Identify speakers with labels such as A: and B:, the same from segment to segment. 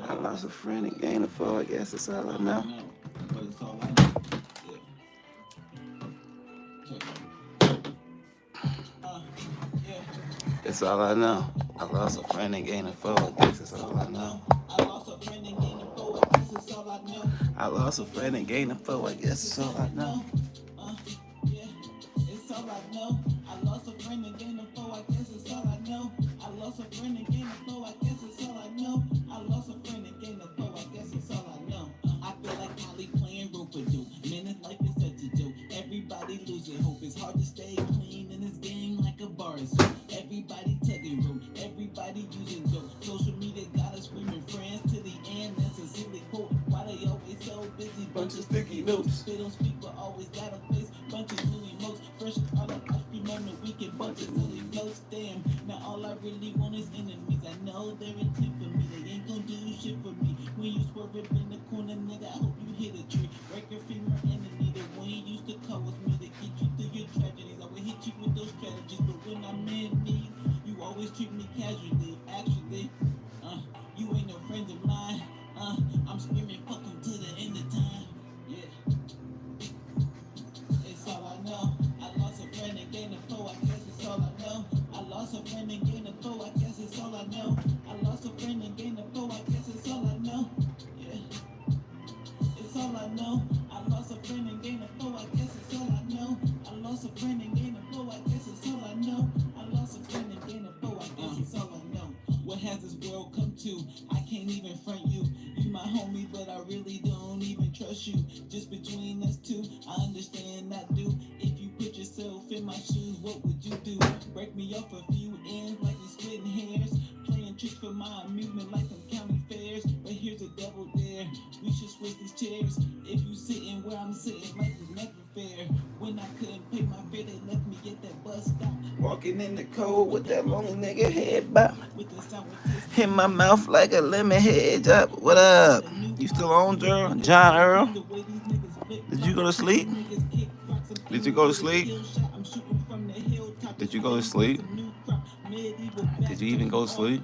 A: I lost a friend and gained a foe, I guess that's all I know. That's all I know. I lost a friend and gained a foe, I guess that's all I know. I lost a friend and gained a foe, I guess that's all I know. It's all I know. I lost a friend and gained a foe, I guess it's all I know. I lost a friend and gained a foe, I guess it's all I know. I lost a friend and gained a foe, I guess it's all I know. I feel like Holly playing rope with you. Man, this life is such a joke. Everybody losing hope. It's hard to stay clean in this game like a bar is so. Everybody tugging rope. Everybody using dope. Social media got us screaming friends to the end. That's a silly quote. Why they always so busy? Bunch of sticky notes. They don't speak but always got a face. Bunch of silly modes. Fresh out of ice cream on the weekend. Bunch of silly notes. Damn. Now all I really want is enemies. I know they're intent for me. They ain't gonna do shit for me. When you swerve up in the corner, nigga, I hope you hit a tree. Break your femur enemy. The one you used to call was me to get you through your tragedies. I will hit you with those strategies, but when I'm in need, you always treat me casually. Actually, you ain't no friends of mine. I'm screaming, fuck 'em to the end of time. Yeah. It's all I know. I lost a friend and gained a foe, I guess it's all I know. I lost a friend and gained a foe, I guess it's all I know. I lost a friend and gained a foe, I guess it's all I know. Yeah. It's all I know. I lost a friend and gained a foe, I guess it's all I know. I lost a friend and gained a foe, I guess it's all I know. I lost a friend and gained a foe, I guess it's all I know. What has this world come to? I can't even front you. You my homie, but I really don't even trust you. Just between us two, I understand I do. If you put yourself in my shoes, what would you do? Break me off a few ends like you're splitting hairs. Playing tricks for my amusement like I'm counting fares. But here's a double dare. We should switch these chairs. If you sitting where I'm sitting, life is never fair. When I couldn't pay my fare, they left me at that bus stop. Walking in the cold with that long nigga head bop. In my mouth like a lemon head up. What up? You still on, Earl? John Earl? Did you go to sleep? Did you go to sleep? Did you go to sleep? Did you even go to sleep?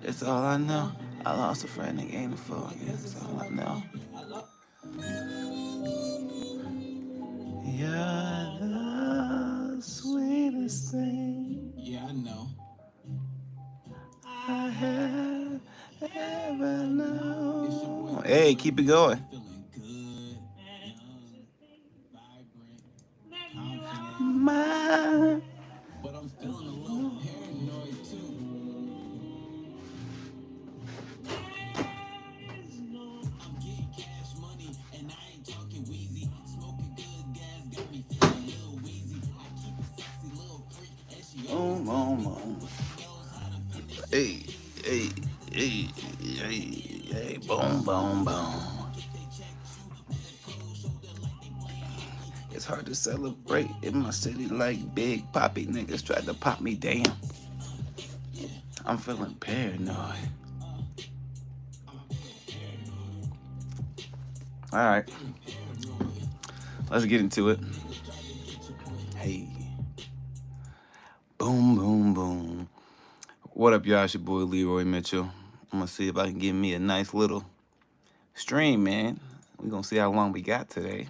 A: That's all I know. I lost a friend and gained a foe. I guess that's all I know. You're the sweetest thing. Yeah, I know. I have ever known. Hey, keep it going. My. But I'm feeling a little paranoid too. I'm getting cash money and I ain't talking wheezy. Smoking good gas got me feeling a little wheezy. I keep a sexy little freak and she always hey, hey, hey, hey, hey, boom, boom, boom. It's hard to celebrate in my city like Big Poppy. Niggas tried to pop me, damn. I'm feeling paranoid. All right, let's get into it. Hey, boom, boom, boom. What up, y'all? It's your boy Leroy Mitchell. I'm gonna see if I can get me a nice little stream, man. We're gonna see how long we got today.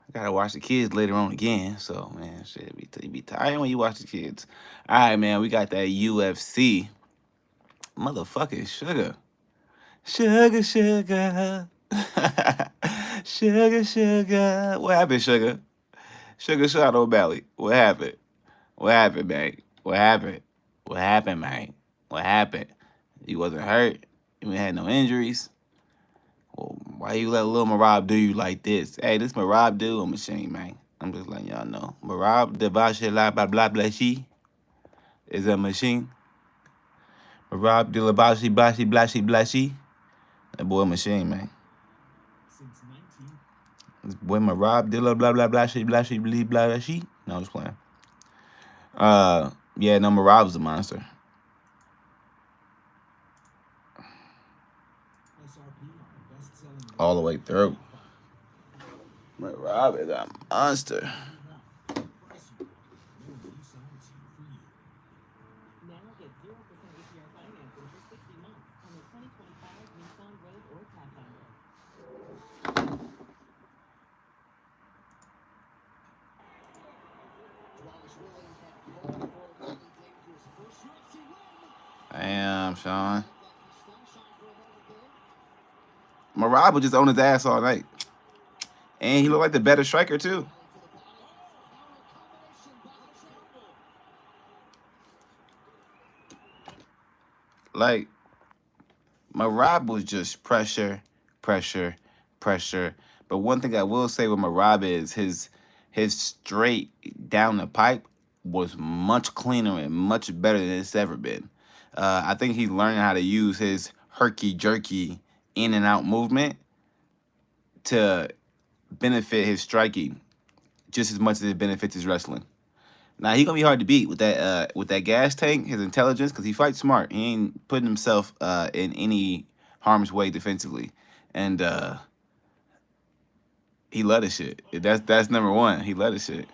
A: I gotta watch the kids later on again, so man, shit, you be tired when you watch the kids. All right, man, we got that UFC. Motherfucking sugar. Sugar, sugar. Sugar, sugar. What happened, sugar? Sugar Sean O'Malley. What happened? What happened, man? What happened? What happened, man? What happened? You wasn't hurt? You ain't had no injuries? Well, why you let Lil Marab do you like this? Hey, this Marab do a machine, man. I'm just letting y'all know. Marab Devache La Blah Blah Blashy is a machine. Marab De La Bashi Blashy Blashy Blashy. That boy a machine, man. This boy Marab De La Blah Blah Blashy Blashy Blashy Blashy. No, I'm just playing. Yeah, no, Marab's a monster. All the way through. Marab is a monster.
B: Damn, Sean. Marab was just on his ass all night. And he looked like the better striker, too. Like, Marab was just pressure, pressure, pressure. But one thing I will say with Marab is his straight down the pipe was much cleaner and much better than it's ever been. I think he's learning how to use his herky jerky in and out movement to benefit his striking just as much as it benefits his wrestling. Now he gonna be hard to beat with that gas tank, his intelligence, because he fights smart. He ain't putting himself in any harm's way defensively, and he love his shit. That's number one. He love his shit.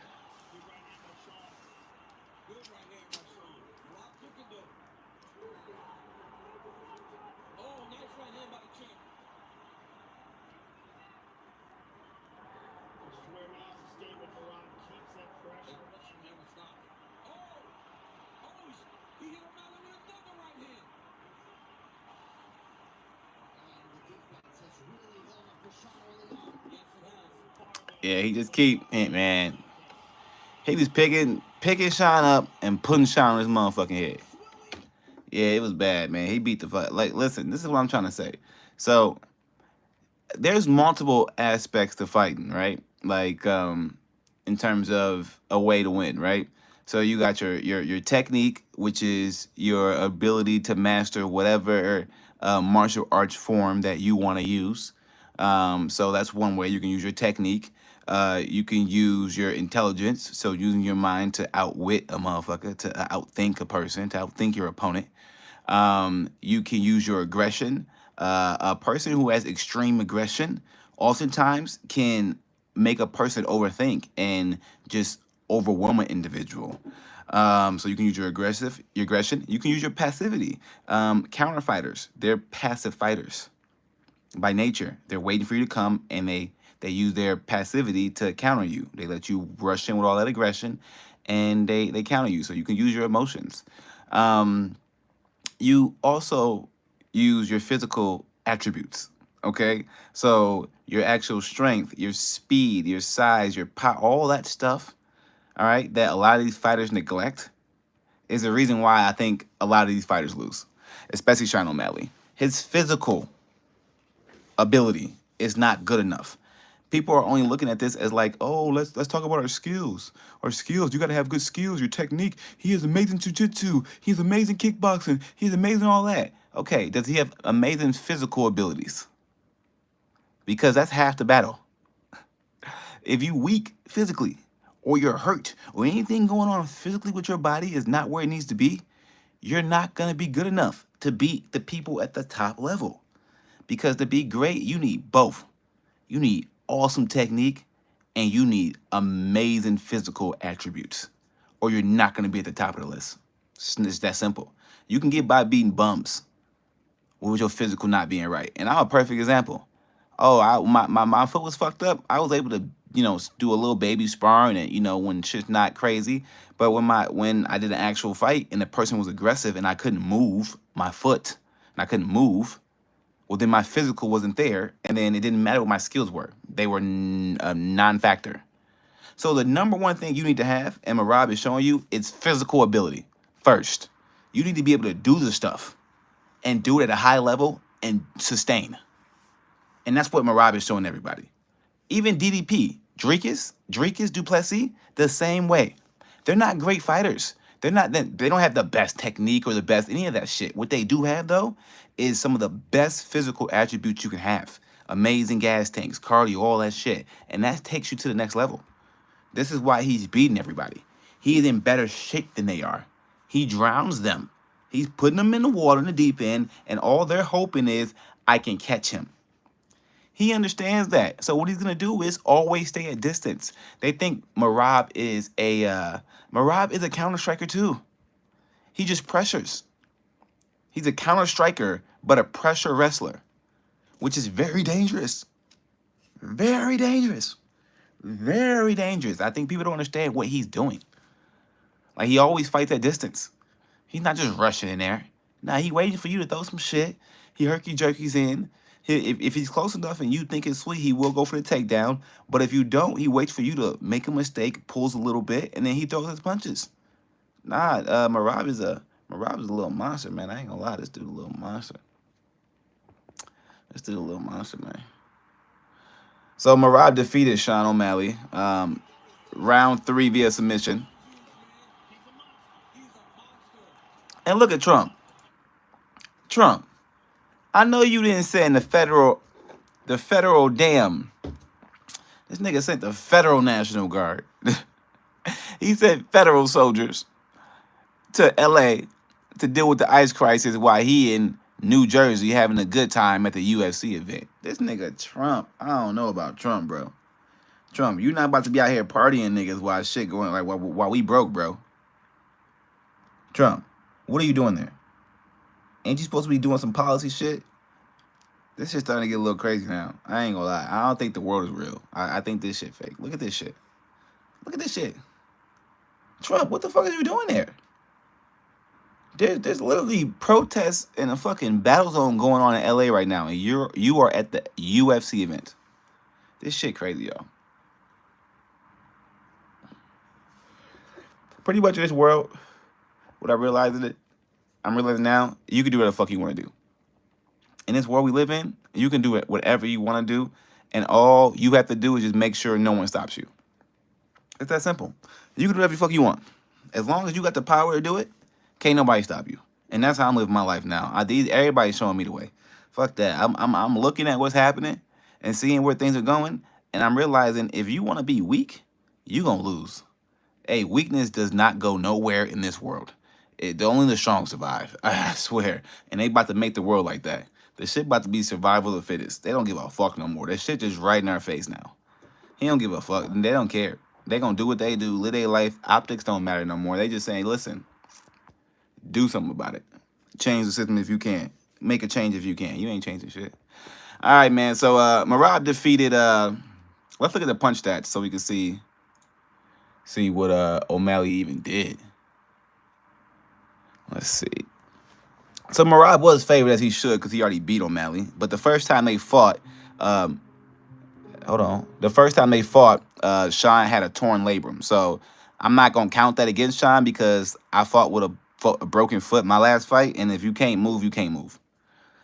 B: Yeah, he just keep man. He just picking Sean up and putting Sean on his motherfucking head. Yeah, it was bad, man. He beat the fuck. Like, listen, this is what I'm trying to say. So there's multiple aspects to fighting, right? Like, in terms of a way to win, right? So you got your technique, which is your ability to master whatever martial arts form that you want to use. So that's one way you can use your technique. You can use your intelligence, so using your mind to outwit a motherfucker, to outthink a person, to outthink your opponent. You can use your aggression. A person who has extreme aggression oftentimes can make a person overthink and just overwhelm an individual. So you can use your aggression. You can use your passivity. Counter fighters, they're passive fighters by nature. They're waiting for you to come, and they use their passivity to counter you. They let you rush in with all that aggression, and they counter you. So you can use your emotions. Um, you also use your physical attributes. Okay, so your actual strength, your speed, your size, your power, all that stuff. All right, that a lot of these fighters neglect is the reason why I think a lot of these fighters lose, especially Sean O'Malley. His physical ability is not good enough. People are only looking at this as like, oh, let's talk about our skills. Our skills. You got to have good skills. Your technique. He has amazing jujitsu. He's amazing kickboxing. He's amazing all that. Okay, does he have amazing physical abilities? Because that's half the battle. If you weak physically, or you're hurt, or anything going on physically with your body is not where it needs to be, you're not gonna be good enough to beat the people at the top level. Because to be great, you need both. You need awesome technique and you need amazing physical attributes, or you're not going to be at the top of the list. It's that simple. You can get by beating bums with your physical not being right. And I'm a perfect example. Oh, my foot was fucked up. I was able to, do a little baby sparring and, when shit's not crazy. But when I did an actual fight and the person was aggressive and I couldn't move my foot and I couldn't move, well, then my physical wasn't there, and then it didn't matter what my skills were. They were a non-factor. So the number one thing you need to have, and Marab is showing you, is physical ability. First, you need to be able to do the stuff and do it at a high level and sustain. And that's what Marab is showing everybody. Even DDP, Dricus Duplessis, the same way. They're not great fighters. They don't have the best technique or the best any of that shit. What they do have though is some of the best physical attributes you can have. Amazing gas tanks, cardio, all that shit. And that takes you to the next level. This is why he's beating everybody. He's in better shape than they are. He drowns them. He's putting them in the water in the deep end, and all they're hoping is I can catch him. He understands that. So what he's gonna do is always stay at distance. They think Marab is a counter striker too. He just pressures. He's a counter striker, but a pressure wrestler, which is very dangerous. Very dangerous. Very dangerous. I think people don't understand what he's doing. Like, he always fights at distance. He's not just rushing in there. Nah, he waiting for you to throw some shit. He herky jerkies in. If he's close enough and you think it's sweet, he will go for the takedown. But if you don't, he waits for you to make a mistake, pulls a little bit, and then he throws his punches. Nah, Merab is a little monster, man. I ain't gonna lie, this dude a little monster. This dude a little monster, man. So Merab defeated Sean O'Malley, round 3 via submission. And look at Trump. Trump, I know you didn't send the federal damn. This nigga sent the federal National Guard. He sent federal soldiers to LA to deal with the ICE crisis while he in New Jersey having a good time at the UFC event. This nigga Trump, I don't know about Trump, bro. Trump, you not about to be out here partying niggas while shit going, like while we broke, bro. Trump, what are you doing there? Ain't you supposed to be doing some policy shit? This shit's starting to get a little crazy now. I ain't gonna lie. I don't think the world is real. I think this shit fake. Look at this shit. Look at this shit. Trump, what the fuck are you doing there? There's literally protests and a fucking battle zone going on in LA right now, and you are at the UFC event. This shit crazy, y'all. Pretty much in this world, what I realized in it, I'm realizing now, you can do whatever the fuck you want to do. In this world we live in, you can do it whatever you want to do, and all you have to do is just make sure no one stops you. It's that simple. You can do whatever the fuck you want. As long as you got the power to do it, can't nobody stop you. And that's how I'm living my life now. Everybody's showing me the way. Fuck that. I'm looking at what's happening and seeing where things are going, and I'm realizing if you want to be weak, you gonna lose. Hey, weakness does not go nowhere in this world. Only the strong survive. I swear. And they about to make the world like that. The shit about to be survival of the fittest. They don't give a fuck no more. That shit just right in our face now. He don't give a fuck. They don't care. They gonna do what they do, live their life. Optics don't matter no more. They just saying, listen, do something about it. Change the system if you can. Make a change if you can. You ain't changing shit. All right, man. So Merab defeated. Let's look at the punch stats so we can see what O'Malley even did. Let's see. So Merab was favored as he should because he already beat O'Malley. But the first time they fought, hold on. The first time they fought, Sean had a torn labrum. So I'm not gonna count that against Sean because I fought with a broken foot my last fight, and if you can't move, you can't move.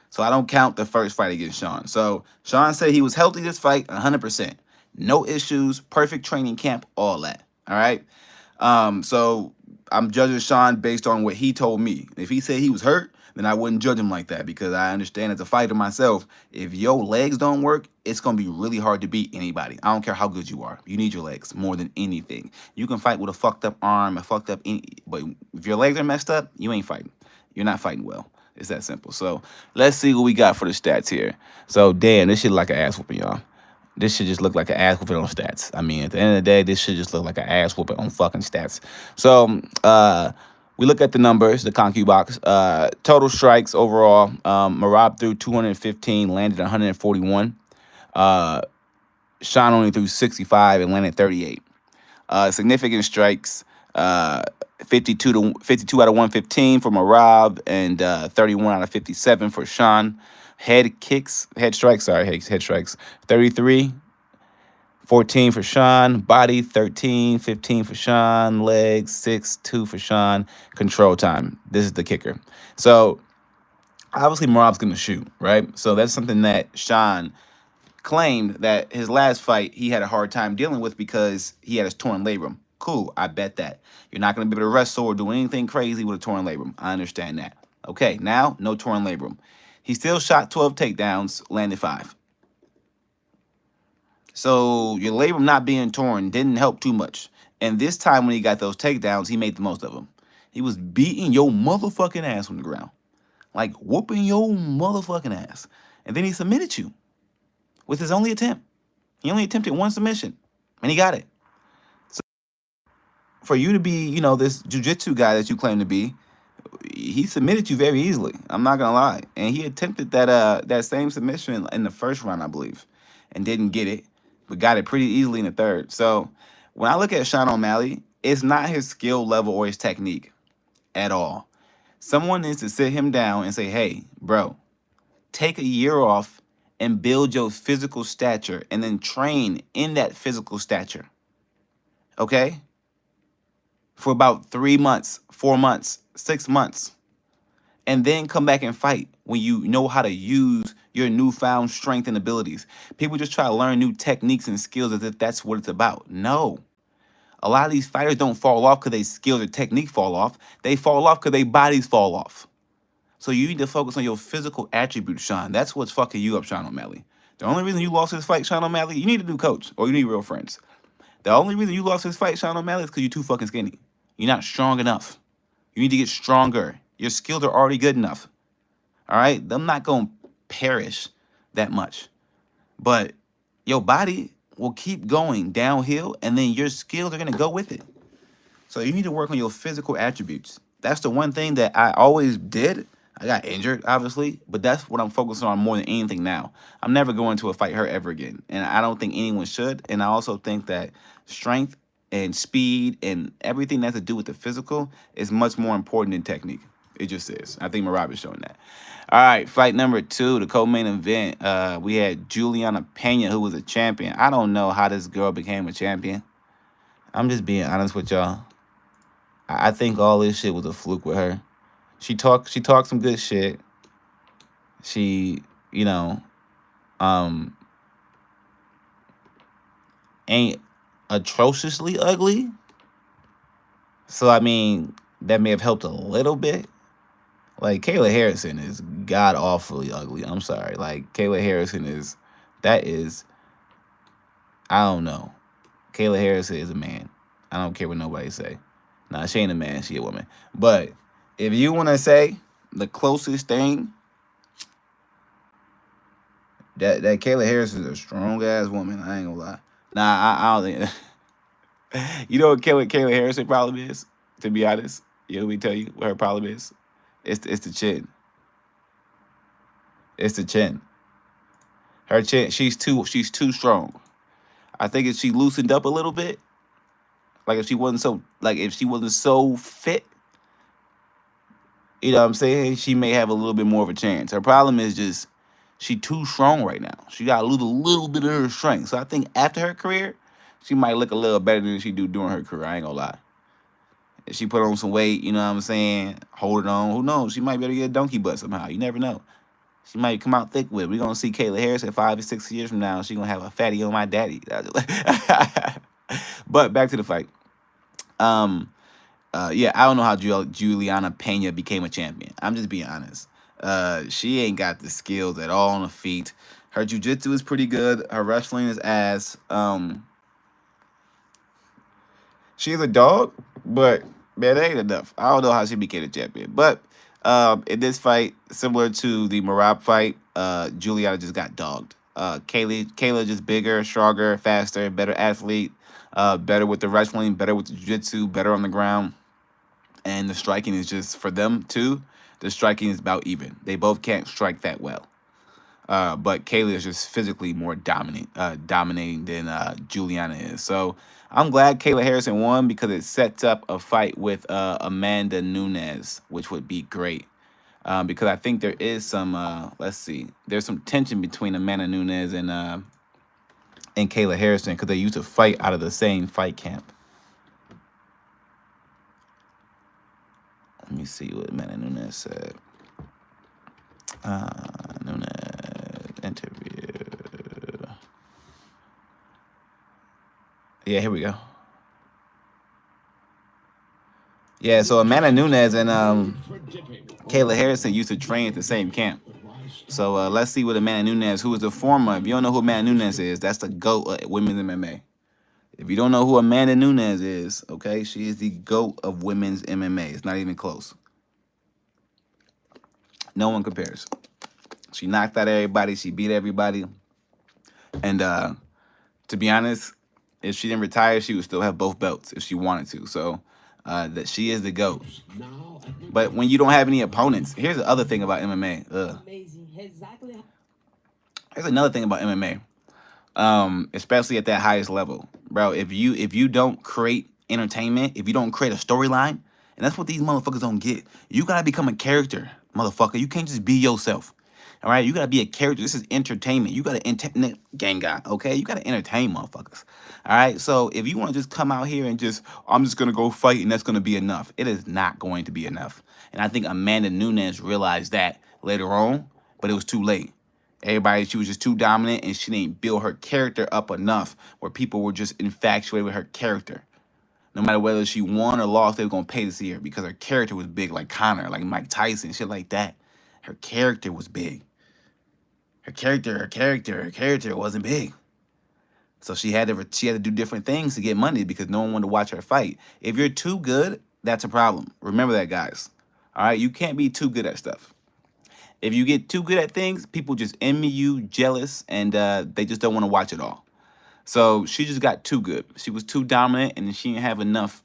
B: So I don't count the first fight against Sean. So Sean said he was healthy this fight, 100%. No issues, perfect training camp, all that. All right. So I'm judging Sean based on what he told me. If he said he was hurt, then I wouldn't judge him like that because I understand as a fighter myself, if your legs don't work, it's going to be really hard to beat anybody. I don't care how good you are. You need your legs more than anything. You can fight with a fucked up arm, but if your legs are messed up, you ain't fighting. You're not fighting well. It's that simple. So let's see what we got for the stats here. So damn, this shit like an ass whooping, y'all. This should just look like an ass whooping on stats. I mean, at the end of the day, this should just look like an ass whooping on fucking stats. So we look at the numbers, the Concu box. Total strikes overall, Merab threw 215, landed 141. Sean only threw 65 and landed 38. Significant strikes, 52 out of 115 for Merab and 31 out of 57 for Sean. Head strikes, 33, 14 for Sean. Body, 13, 15 for Sean. Legs, 6, 2 for Sean. Control time. This is the kicker. So, obviously, Merab's going to shoot, right? So, that's something that Sean claimed that his last fight he had a hard time dealing with because he had his torn labrum. Cool, I bet that. You're not going to be able to wrestle or do anything crazy with a torn labrum. I understand that. Okay, now, no torn labrum. He still shot 12 takedowns, landed 5. So your labrum not being torn didn't help too much. And this time when he got those takedowns, he made the most of them. He was beating your motherfucking ass on the ground. Like whooping your motherfucking ass. And then he submitted you with his only attempt. He only attempted one submission, and he got it. So for you to be, this jiu-jitsu guy that you claim to be, he submitted you very easily. I'm not gonna lie, and he attempted that same submission in the first round, I believe, and didn't get it, but got it pretty easily in the third. So when I look at Sean O'Malley, it's not his skill level or his technique at all. Someone needs to sit him down and say, "Hey, bro, take a year off and build your physical stature, and then train in that physical stature." Okay, for about 3 months, 4 months, 6 months, and then come back and fight when you know how to use your newfound strength and abilities. People just try to learn new techniques and skills as if that's what it's about. No. A lot of these fighters don't fall off because their skills or technique fall off. They fall off because their bodies fall off. So you need to focus on your physical attributes, Sean. That's what's fucking you up, Sean O'Malley. The only reason you lost this fight, Sean O'Malley, you need a new coach or you need real friends. The only reason you lost this fight, Sean O'Malley, is because you're too fucking skinny. You're not strong enough. You need to get stronger. Your skills are already good enough. All right? Them not going to perish that much. But your body will keep going downhill, and then your skills are going to go with it. So you need to work on your physical attributes. That's the one thing that I always did. I got injured, obviously, but that's what I'm focusing on more than anything now. I'm never going to a fight hurt ever again, and I don't think anyone should. And I also think that strength and speed and everything that has to do with the physical is much more important than technique. It just is. I think Merab is showing that. All right, fight number 2, the co-main event. We had Juliana Pena, who was a champion. I don't know how this girl became a champion. I'm just being honest with y'all. I think all this shit was a fluke with her. She talked some good shit. She, ain't atrociously ugly. So I mean, that may have helped a little bit. Like Kayla Harrison is god awfully ugly. I'm sorry. Like Kayla Harrison is I don't know. Kayla Harrison is a man. I don't care what nobody say. Nah, she ain't a man, she a woman. But if you want to say the closest thing, that Kayla Harrison is a strong ass woman. I ain't gonna lie. Nah, I don't think. You know what Kayla Harrison problem is? To be honest, let me tell you what her problem is. It's the chin. It's the chin. Her chin. She's too strong. I think if she loosened up a little bit, like if she wasn't so fit, you know what I'm saying, she may have a little bit more of a chance. Her problem is just she too strong right now. She got to lose a little bit of her strength. So I think after her career, she might look a little better than she do during her career. I ain't gonna lie. If she put on some weight, you know what I'm saying, hold it on, who knows? She might be able to get a donkey butt somehow. You never know. She might come out thick with it. We're going to see Kayla Harrison 5 or 6 years from now. She's going to have a fatty on my daddy. But back to the fight. Yeah, I don't know how Juliana Pena became a champion. I'm just being honest. She ain't got the skills at all on the feet. Her jiu-jitsu is pretty good. Her wrestling is ass. She's a dog, but man, that ain't enough. I don't know how she became a champion. But in this fight, similar to the Merab fight, Juliana just got dogged. Kayla just bigger, stronger, faster, better athlete, better with the wrestling, better with the jiu-jitsu, better on the ground. And the striking is just, for them too, the striking is about even. They both can't strike that well. But Kayla is just physically more dominating than Juliana is. So I'm glad Kayla Harrison won because it sets up a fight with Amanda Nunes, which would be great. Because I think there is some, there's some tension between Amanda Nunes and Kayla Harrison because they used to fight out of the same fight camp. Let me see what Amanda Nunes said. Nunes interview. Yeah, here we go. Yeah, so Amanda Nunes and Kayla Harrison used to train at the same camp. So let's see what Amanda Nunes, who is the former, if you don't know who Amanda Nunes is, that's the GOAT of women's MMA. If you don't know who Amanda Nunes is, okay, she is the GOAT of women's MMA. It's not even close. No one compares. She knocked out everybody. She beat everybody. And to be honest, if she didn't retire, she would still have both belts if she wanted to. So that she is the GOAT. But when you don't have any opponents, here's the other thing about MMA.
C: Amazing. Exactly.
B: Here's another thing about MMA. Especially at that highest level, bro. If you don't create entertainment, if you don't create a storyline, and that's what these motherfuckers don't get. You gotta become a character, motherfucker. You can't just be yourself. All right, you gotta be a character. This is entertainment. You gotta gang guy. Okay, you gotta entertain motherfuckers. All right, so if you want to just come out here and just, I'm just gonna go fight and that's gonna be enough. It is not going to be enough. And I think Amanda Nunes realized that later on, but it was too late. Everybody, she was just too dominant and she didn't build her character up enough where people were just infatuated with her character. No matter whether she won or lost, they were going to pay to see her because her character was big, like Conor, like Mike Tyson, shit like that. Her character was big. Her character wasn't big. So she had to do different things to get money because no one wanted to watch her fight. If you're too good, that's a problem. Remember that, guys. All right, you can't be too good at stuff. If you get too good at things, people just envy you, jealous, and they just don't want to watch it all. So she just got too good. She was too dominant, and she didn't have enough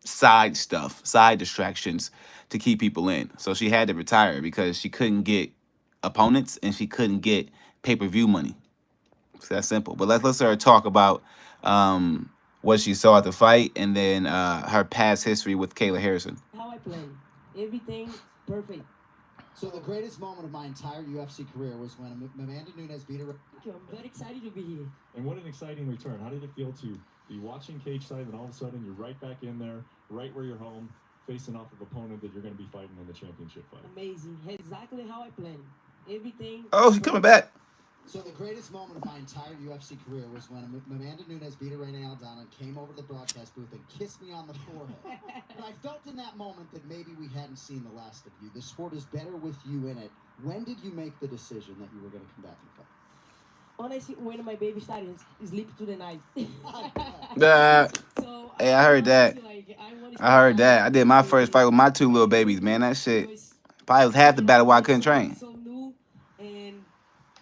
B: side stuff, side distractions to keep people in. So she had to retire because she couldn't get opponents and she couldn't get pay-per-view money. It's that simple. But let's let her talk about what she saw at the fight and then her past history with Kayla Harrison.
C: How I plan. Everything perfect.
D: So the greatest moment of my entire UFC career was when Amanda Nunes beat her.
C: I'm very excited to be here.
E: And what an exciting return. How did it feel to be watching cage side and all of a sudden you're right back in there, right where you're home, facing off of opponent that you're going to be fighting in the championship fight?
C: Amazing. Exactly how I planned. Everything.
B: Oh, she's coming back.
D: So the greatest moment of my entire UFC career was when Amanda Nunes beat Irene Aldana and came over to the broadcast booth and kissed me on the forehead. And I felt in that moment that maybe we hadn't seen the last of you. The sport is better with you in it. When did you make the decision that you were going to come back and fight?
C: Honestly, when my baby started sleep through the night. So
B: Hey, I heard that. I heard that. I did my first fight with my two little babies, man. That shit probably was half the battle why I couldn't train.
C: So new, and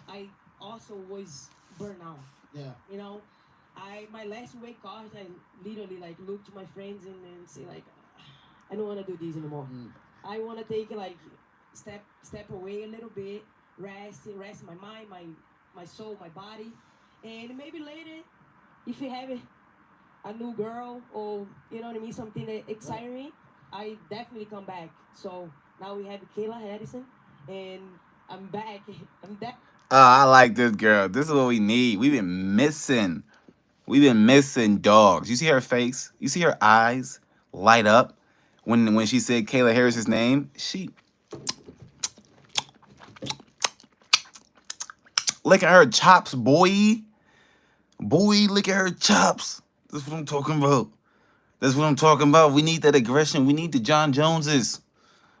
C: I also was burnt out.
D: Yeah.
C: You know, my last weight cut, I literally like look to my friends and then say like, I don't want to do this anymore. I want to take like step away a little bit, rest my mind, my soul, my body, and maybe later, if you have a new girl or you know what I mean, something that excites me, I definitely come back. So now we have Kayla Harrison, and I'm back. I'm back.
B: Oh, I like this girl. This is what we need. We've been missing dogs. You see her face? You see her eyes light up when she said Kayla Harris's name? She look at her chops, boy. Boy, look at her chops. That's what I'm talking about. That's what I'm talking about. We need that aggression. We need the John Joneses.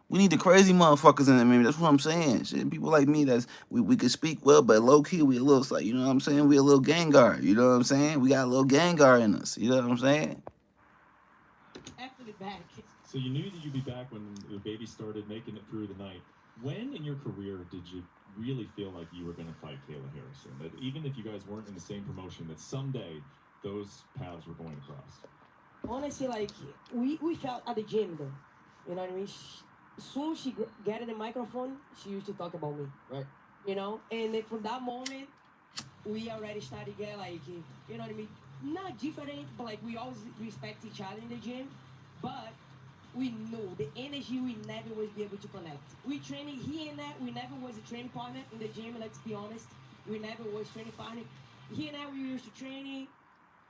B: We need the crazy motherfuckers in the movie. That's what I'm saying. Shit, people like me, we could speak well, but low key we a little, like, you know what I'm saying? We a little Gengar. You know what I'm saying? We got a little Gengar in us. You know what I'm saying?
C: After the back.
E: So you knew that you'd be back when the baby started making it through the night. When in your career did you really feel like you were going to fight Kayla Harrison? That even if you guys weren't in the same promotion, that someday those paths were going to cross?
C: Honestly, like we felt at the gym though. You know what I mean? Soon she got in the microphone, she used to talk about me.
D: Right.
C: You know, and then from that moment, we already started getting like, you know what I mean? Not different, but like we always respect each other in the gym, but we knew the energy we never was be able to connect. We training here and that, we never was a training partner in the gym, let's be honest. We never was training partner. Here and that we used to training.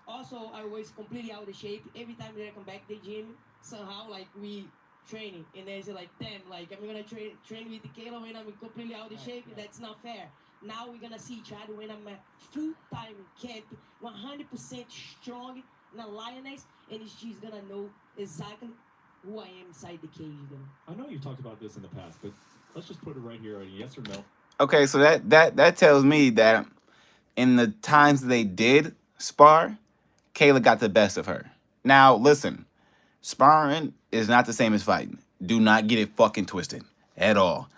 C: Also, I was completely out of shape. Every time that I come back to the gym, somehow like we training, and there's like, damn, like I'm gonna train with the Kayla when I'm completely out of shape. That's not fair. Now we're gonna see each other when I'm at full-time camp, 100% strong, and a lioness, and she's gonna know exactly who I am inside the cage. Though.
E: I know you've talked about this in the past, but let's just put it right here, yes or no.
B: Okay, so that tells me that in the times they did spar, Kayla got the best of her. Now, listen, sparring is not the same as fighting. Do not get it fucking twisted at all.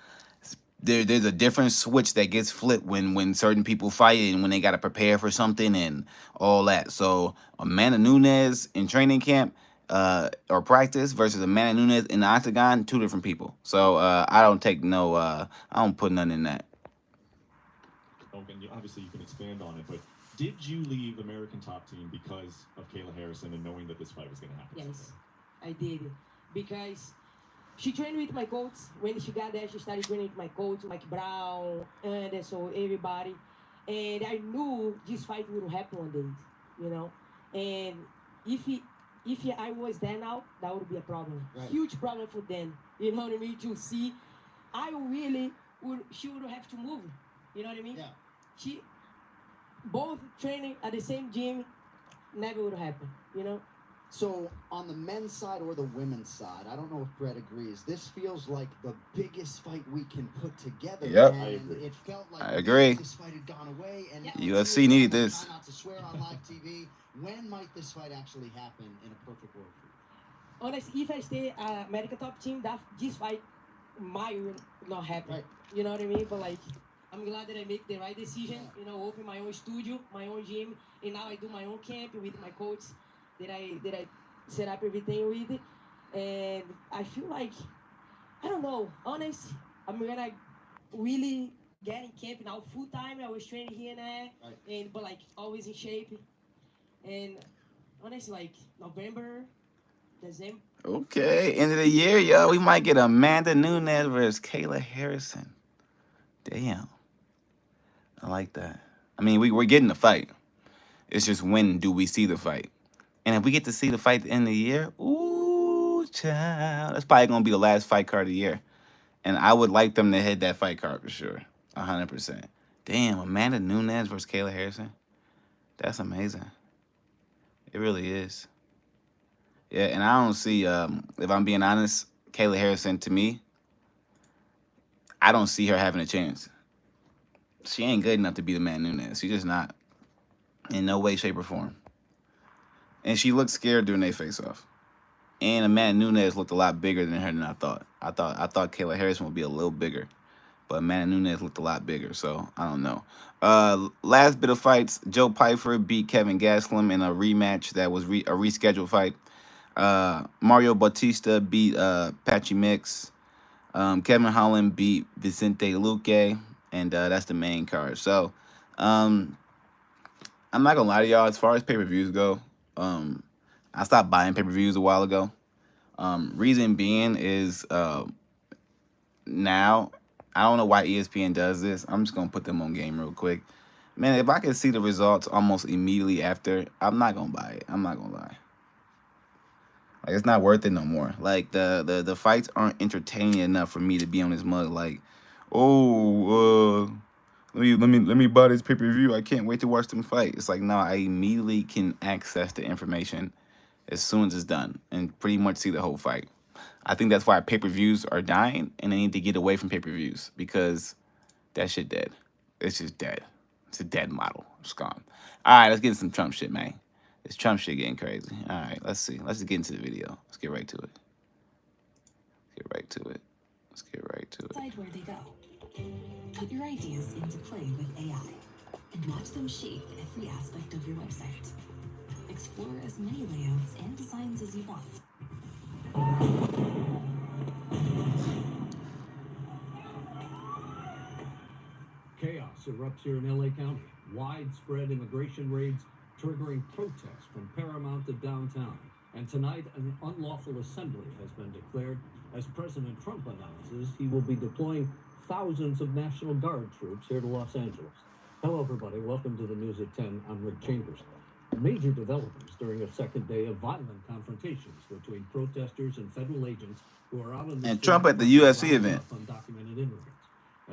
B: There's a different switch that gets flipped when certain people fight and when they got to prepare for something and all that. So Amanda Nunes in training camp, or practice versus Amanda Nunes in the octagon, two different people. So I don't take no. I don't put nothing in that.
E: And obviously you can expand on it, but did you leave American Top Team because of Kayla Harrison and knowing that this fight was going to happen?
C: Yes, I did. Because she trained with my coach. When she got there, she started training with my coach, Mike Brown, Anderson, everybody. And I knew this fight would happen one day, you know. And if I was there now, that would be a problem.
D: Right.
C: Huge problem for them. You know what I mean? To see, she would have to move. You know what I mean?
D: Yeah.
C: She, both training at the same gym, never would happen, you know?
D: So on the men's side or the women's side, I don't know if Brett agrees. This feels like the biggest fight we can put together.
B: Yep.
D: And
E: I agree.
D: it felt like
B: I agree.
D: this fight had gone away. And
B: UFC needed this.
D: Try not to swear on live TV. When might this fight actually happen in a perfect world for you?
C: Honestly, if I stay American Top Team, this fight might not happen.
D: Right.
C: You know what I mean? But like, I'm glad that I make the right decision. You know, open my own studio, my own gym, and now I do my own camp with my coach that I set up everything with. And I feel like, I don't know, honest, I'm gonna really get in camp now full time. I was training here and there,
D: Right.
C: but like always in shape. And honestly, like November, December.
B: Okay, end of the year, yo, we might get Amanda Nunes versus Kayla Harrison. Damn, I like that. I mean, we're getting the fight. It's just when do we see the fight? And if we get to see the fight at the end of the year, ooh, child, that's probably gonna be the last fight card of the year. And I would like them to hit that fight card for sure, 100%. Damn, Amanda Nunes versus Kayla Harrison. That's amazing. It really is. Yeah, and I don't see, if I'm being honest, Kayla Harrison, to me, I don't see her having a chance. She ain't good enough to beat Amanda Nunes. She's just not. In no way, shape, or form. And she looked scared during their face-off. And Amanda Nunes looked a lot bigger than her than I thought. I thought Kayla Harrison would be a little bigger. But Amanda Nunes looked a lot bigger, so I don't know. Last bit of fights, Joe Pyfer beat Kevin Gastelum in a rematch that was a rescheduled fight. Mario Bautista beat Patchy Mix. Kevin Holland beat Vicente Luque, and that's the main card. So, I'm not gonna lie to y'all. As far as pay-per-views go, I stopped buying pay-per-views a while ago. Reason being is now I don't know why ESPN does this. I'm just gonna put them on game real quick. Man, if I can see the results almost immediately after, I'm not gonna buy it. I'm not gonna lie. Like, it's not worth it no more. Like, the fights aren't entertaining enough for me to be on this mug. Like, oh, let me buy this pay-per-view. I can't wait to watch them fight. It's like, no, I immediately can access the information as soon as it's done and pretty much see the whole fight. I think that's why pay-per-views are dying, and they need to get away from pay-per-views because that shit dead. It's just dead. It's a dead model. It's gone. All right, let's get into some Trump shit, man. This Trump shit getting crazy. All right, let's see. Let's just get into the video. Let's get right to it. Get right to it. Let's get right to it.
F: Decide where they go. Put your ideas into play with AI and watch them shape every aspect of your website. Explore as many layouts and designs as you want.
G: Chaos erupts here in LA County. Widespread immigration raids triggering protests from Paramount to downtown. And tonight, an unlawful assembly has been declared as President Trump announces he will be deploying thousands of National Guard troops here to Los Angeles. Hello, everybody. Welcome to the News at 10. I'm Rick Chambers. Major developments during a second day of violent confrontations between protesters and federal agents who are out on the
B: And
G: street
B: Trump at the UFC event.
G: undocumented immigrants.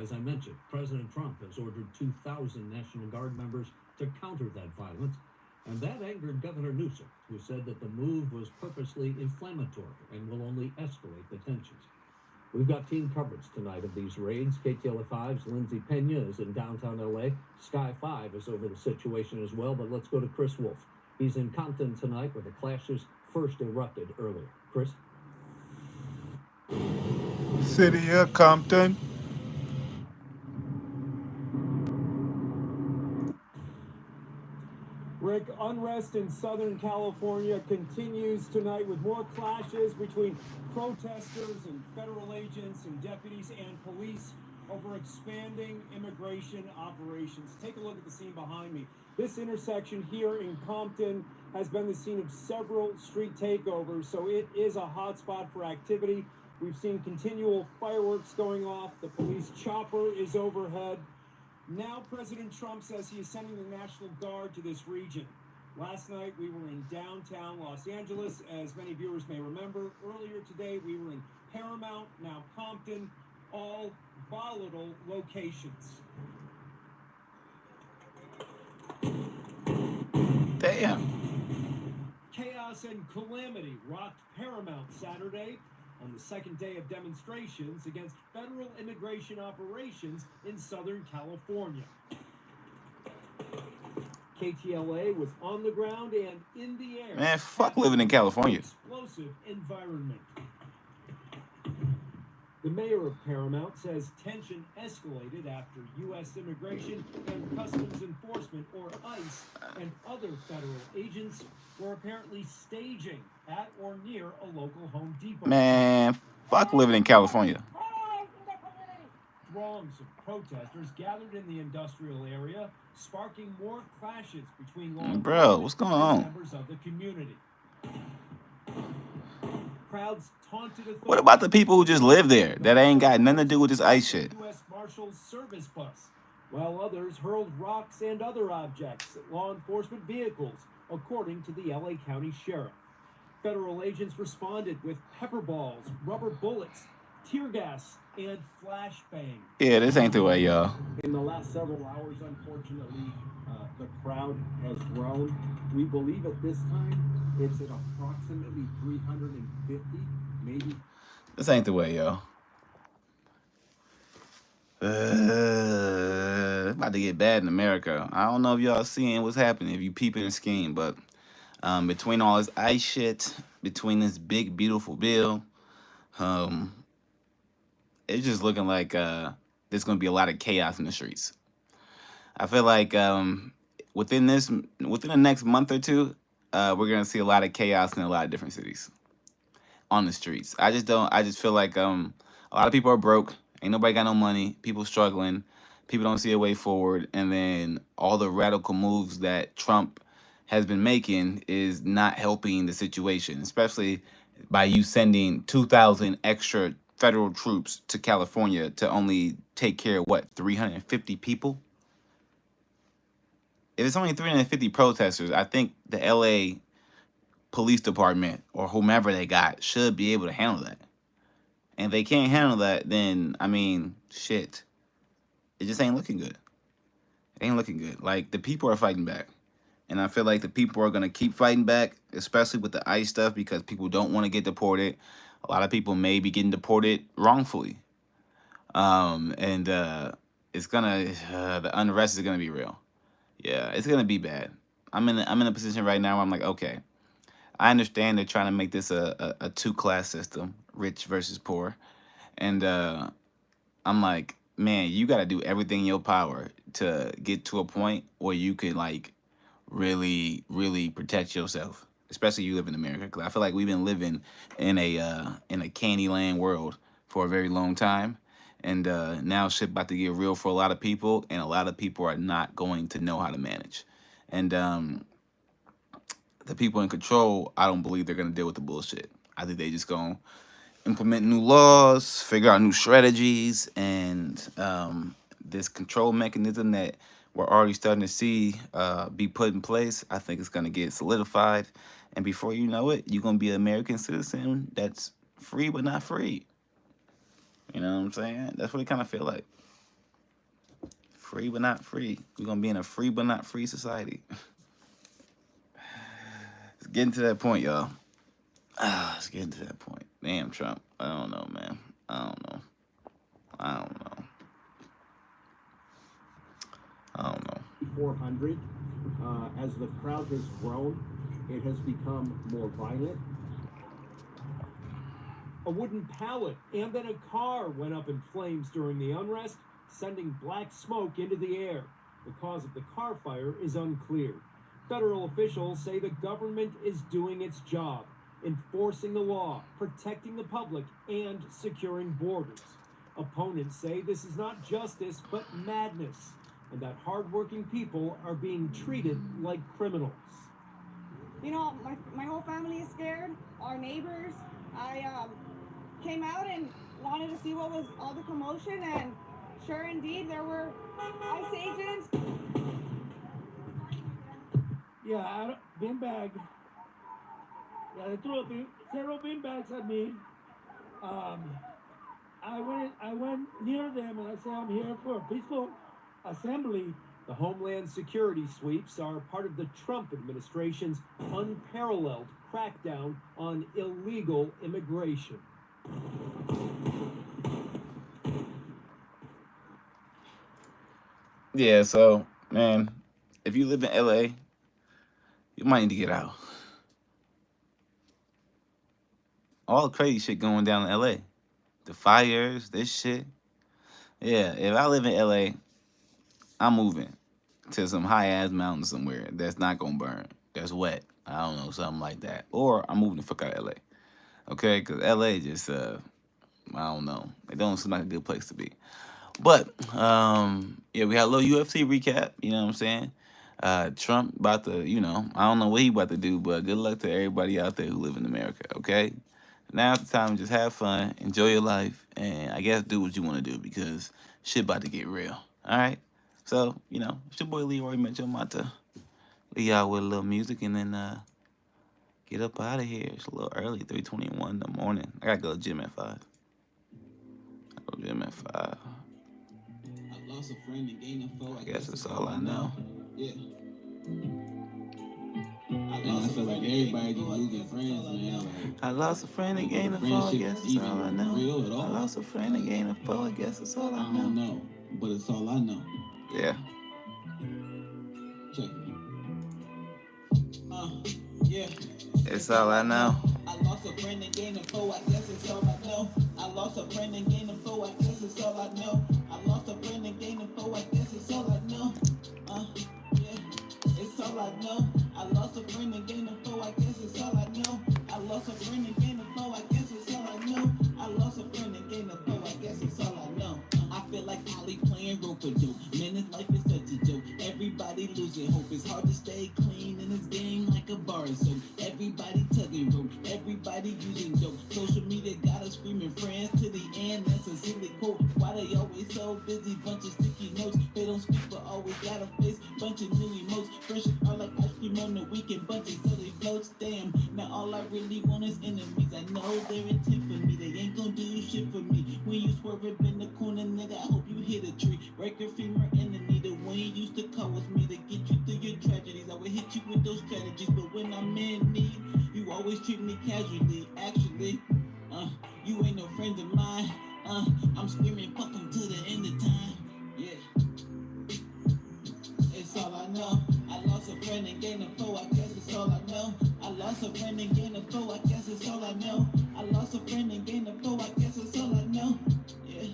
G: As I mentioned, President Trump has ordered 2,000 National Guard members to counter that violence, and that angered Governor Newsom, who said that the move was purposely inflammatory and will only escalate the tensions. We've got team coverage tonight of these raids. KTLA5's Lindsay Pena is in downtown LA. Sky 5 is over the situation as well, but let's go to Chris Wolf. He's in Compton tonight where the clashes first erupted earlier. Chris?
B: City of Compton.
G: Rick, unrest
H: unrest in Southern California continues tonight with more clashes between protesters and federal agents and deputies and police over expanding immigration operations. Take a look at the scene behind me. This intersection here in Compton has been the scene of several street takeovers, so it is a hotspot for activity. We've seen continual fireworks going off. The police chopper is overhead. Now President Trump says he is sending the National Guard to this region. Last night we were in downtown Los Angeles, as many viewers may remember. Earlier today we were in Paramount, now Compton, all volatile locations.
B: Damn.
H: Chaos and calamity rocked Paramount Saturday on the second day of demonstrations against federal immigration operations in Southern California. KTLA was on the ground and in the air.
B: Man, fuck living in California.
H: Explosive environment. The mayor of Paramount says tension escalated after U.S. Immigration and Customs Enforcement, or ICE, and other federal agents were apparently staging at or near a local Home Depot.
B: Man, fuck living in California.
H: Throngs of protesters gathered in the industrial area, sparking more clashes between law
B: Bro, what's going on?
H: members of the community. Crowds taunted authorities.
B: What about the people who just live there that ain't got nothing to do with this ICE shit?
H: U.S. Marshals service bus, while others hurled rocks and other objects at law enforcement vehicles, according to the L.A. County Sheriff. Federal agents responded with pepper balls, rubber bullets, tear gas, and flashbang.
B: Yeah, this ain't the way, y'all.
H: In the last several hours, unfortunately, the crowd has grown. We believe at this time it's at approximately 350, maybe.
B: This ain't the way, yo. About to get bad in America. I don't know if y'all seeing what's happening, if you peeping and scheme, but between all this ICE shit, between this big, beautiful bill, it's just looking like there's going to be a lot of chaos in the streets. I feel like within the next month or two, we're going to see a lot of chaos in a lot of different cities on the streets. I just feel like a lot of people are broke. Ain't nobody got no money. People struggling. People don't see a way forward. And then all the radical moves that Trump has been making is not helping the situation, especially by you sending 2,000 extra federal troops to California to only take care of, what, 350 people? If it's only 350 protesters, I think the LA police department or whomever they got should be able to handle that. And if they can't handle that, then, I mean, shit. It just ain't looking good. It ain't looking good. Like, the people are fighting back. And I feel like the people are going to keep fighting back, especially with the ICE stuff, because people don't want to get deported. A lot of people may be getting deported wrongfully. It's going to, the unrest is going to be real. Yeah, it's going to be bad. I'm in a position right now where I'm like, okay, I understand they're trying to make this a two-class system, rich versus poor. And I'm like, man, you got to do everything in your power to get to a point where you can, like, really, really protect yourself, especially you live in America. Because I feel like we've been living in a Candyland world for a very long time. And now shit about to get real for a lot of people, and a lot of people are not going to know how to manage. And the people in control, I don't believe they're going to deal with the bullshit. I think they just going to implement new laws, figure out new strategies, and this control mechanism that we're already starting to see be put in place, I think it's going to get solidified. And before you know it, you're going to be an American citizen that's free but not free. You know what I'm saying? That's what it kind of feel like. Free but not free. We're going to be in a free but not free society. It's getting to that point, y'all. It's getting to that point. Damn, Trump. I don't know, man. I don't know. I don't know.
H: 400. As the crowd has grown, it has become more violent. A wooden pallet and then a car went up in flames during the unrest, sending black smoke into the air. The cause of the car fire is unclear. Federal officials say the government is doing its job, enforcing the law, protecting the public, and securing borders. Opponents say this is not justice, but madness, and that hardworking people are being treated like criminals.
I: You know, my whole family is scared. Our neighbors. I came out and wanted to see what was all the commotion, and sure indeed, there were ICE agents.
J: Yeah, beanbag. Yeah, they threw several beanbags at me. I went near them and I said, I'm here for a peaceful assembly.
H: The Homeland Security sweeps are part of the Trump administration's unparalleled crackdown on illegal immigration.
B: Yeah, so, man, if you live in LA, you might need to get out. All the crazy shit going down in LA. The fires, this shit. Yeah, if I live in LA, I'm moving to some high-ass mountain somewhere that's not going to burn. That's wet. I don't know, something like that. Or I'm moving the fuck out of LA. Okay? Because LA just, I don't know. It don't seem like a good place to be. But, yeah, we had a little UFC recap. You know what I'm saying? Trump about to, you know, I don't know what he about to do, but good luck to everybody out there who live in America, okay? Now's the time to just have fun, enjoy your life, and I guess do what you want to do because shit about to get real, all right? So, you know, it's your boy Leroy Mitchell. I'm about to leave y'all with a little music and then get up out of here. It's a little early, 3:21 in the morning. I got to go to the gym at 5. I go to the gym at 5.
A: I lost a friend and gained a foe.
B: I guess that's all I know.
A: Yeah. I feel like everybody just losing friends, man. Like,
B: I lost a friend and gained a foe, I guess that's all I know.
A: real at all.
B: I lost a friend and gained a foe, I guess that's all I
A: I
B: know.
A: don't know, but it's all I know.
B: Yeah.
A: Check it. Yeah.
B: It's all I know.
A: I lost a friend and gained a foe, I guess it's all I know. I lost a friend and gained a foe, I guess it's all I know. I lost a friend and gained a foe, I guess it's all I know. Yeah, it's all I know. I lost a friend and gained a foe, I guess it's all I know. I lost a friend and gained a foe, I guess it's all I know. I lost a friend and gained a foe, I guess it's all I know. I feel like Ali playing rope-a-dope. Man, this life is such a joke. Everybody losing hope. It's hard to stay clean in this game like a bar of soap. Everybody tugging rope. Everybody using dope. Social media got us screaming friends to the end. That's a silly quote. Why they always so busy? Bunch of sticky notes. They don't speak but always got a face. Bunch of new emotes. Friendship are like ice cream on the weekend. Bunch of silly floats. Damn. Now all I really want is enemies. I know they're intent for me. They ain't gonna do shit for me. When you swerve up in the corner, nigga, I hope you hit a tree. Break your femur in the needle. When you used to call with me to get you through your tragedies, I would hit you with those strategies. But when I'm in need, you always treat me casually. Actually, you ain't no friend of mine. I'm screaming, fuck 'em to the end of time. Yeah. It's all I know. I lost a friend and gained a foe, I guess it's all I know. I lost a friend and gained a foe, I guess it's all I know. I lost a friend and gained a foe, I guess it's all I know. Yeah.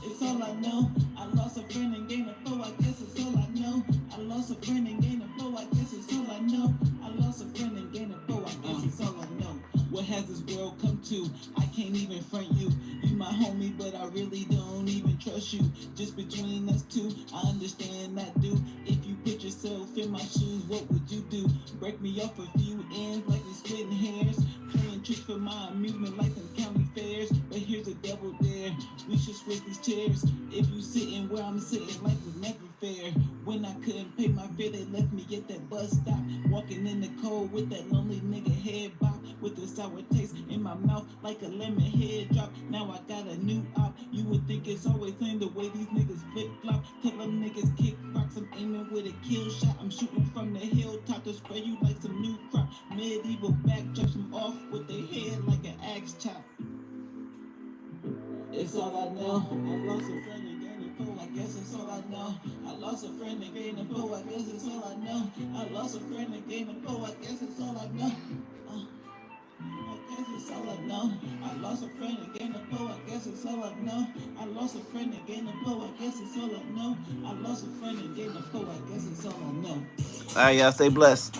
A: It's all I know. I lost a friend and gained a foe, I guess it's all I know. I lost a friend and gained a foe, I guess it's all I know. I lost a friend and gained a foe, I guess it's all I know. What has this world come to? I can't even front you. You my homie, but I really don't even trust you. Just between us two, I understand that, dude. If you put yourself in my shoes, what would you do? Break me off a few ends like we splitting hairs. Playing tricks for my amusement like some county fairs. But here's a double dare. We should switch these chairs. If you sitting where I'm sitting, life was never fair. When I couldn't pay my fare, they left me at that bus stop. Walking in the cold with that lonely nigga head bop. With a sour taste in my mouth like a lemon head drop. Now I got a new op. You would think it's always lame the way these niggas flip flop. Tell them niggas kick rocks. I'm aiming with a kill shot. I'm shooting from the hilltop to spray you like some new crop. Medieval backdrops them off with their head like an axe chop. It's all I know. I lost a friend and gained a foe, I guess it's all I know. I lost a friend and gained a foe, I guess it's all I know. I lost a friend and gained a foe, I guess it's all I know. I guess it's all I know. I lost a friend and gained a foe, I guess it's all I know. I lost a friend and gained a foe, I guess it's all I know. I lost a friend and gained a foe, I guess it's all I know.
B: All right, y'all stay blessed.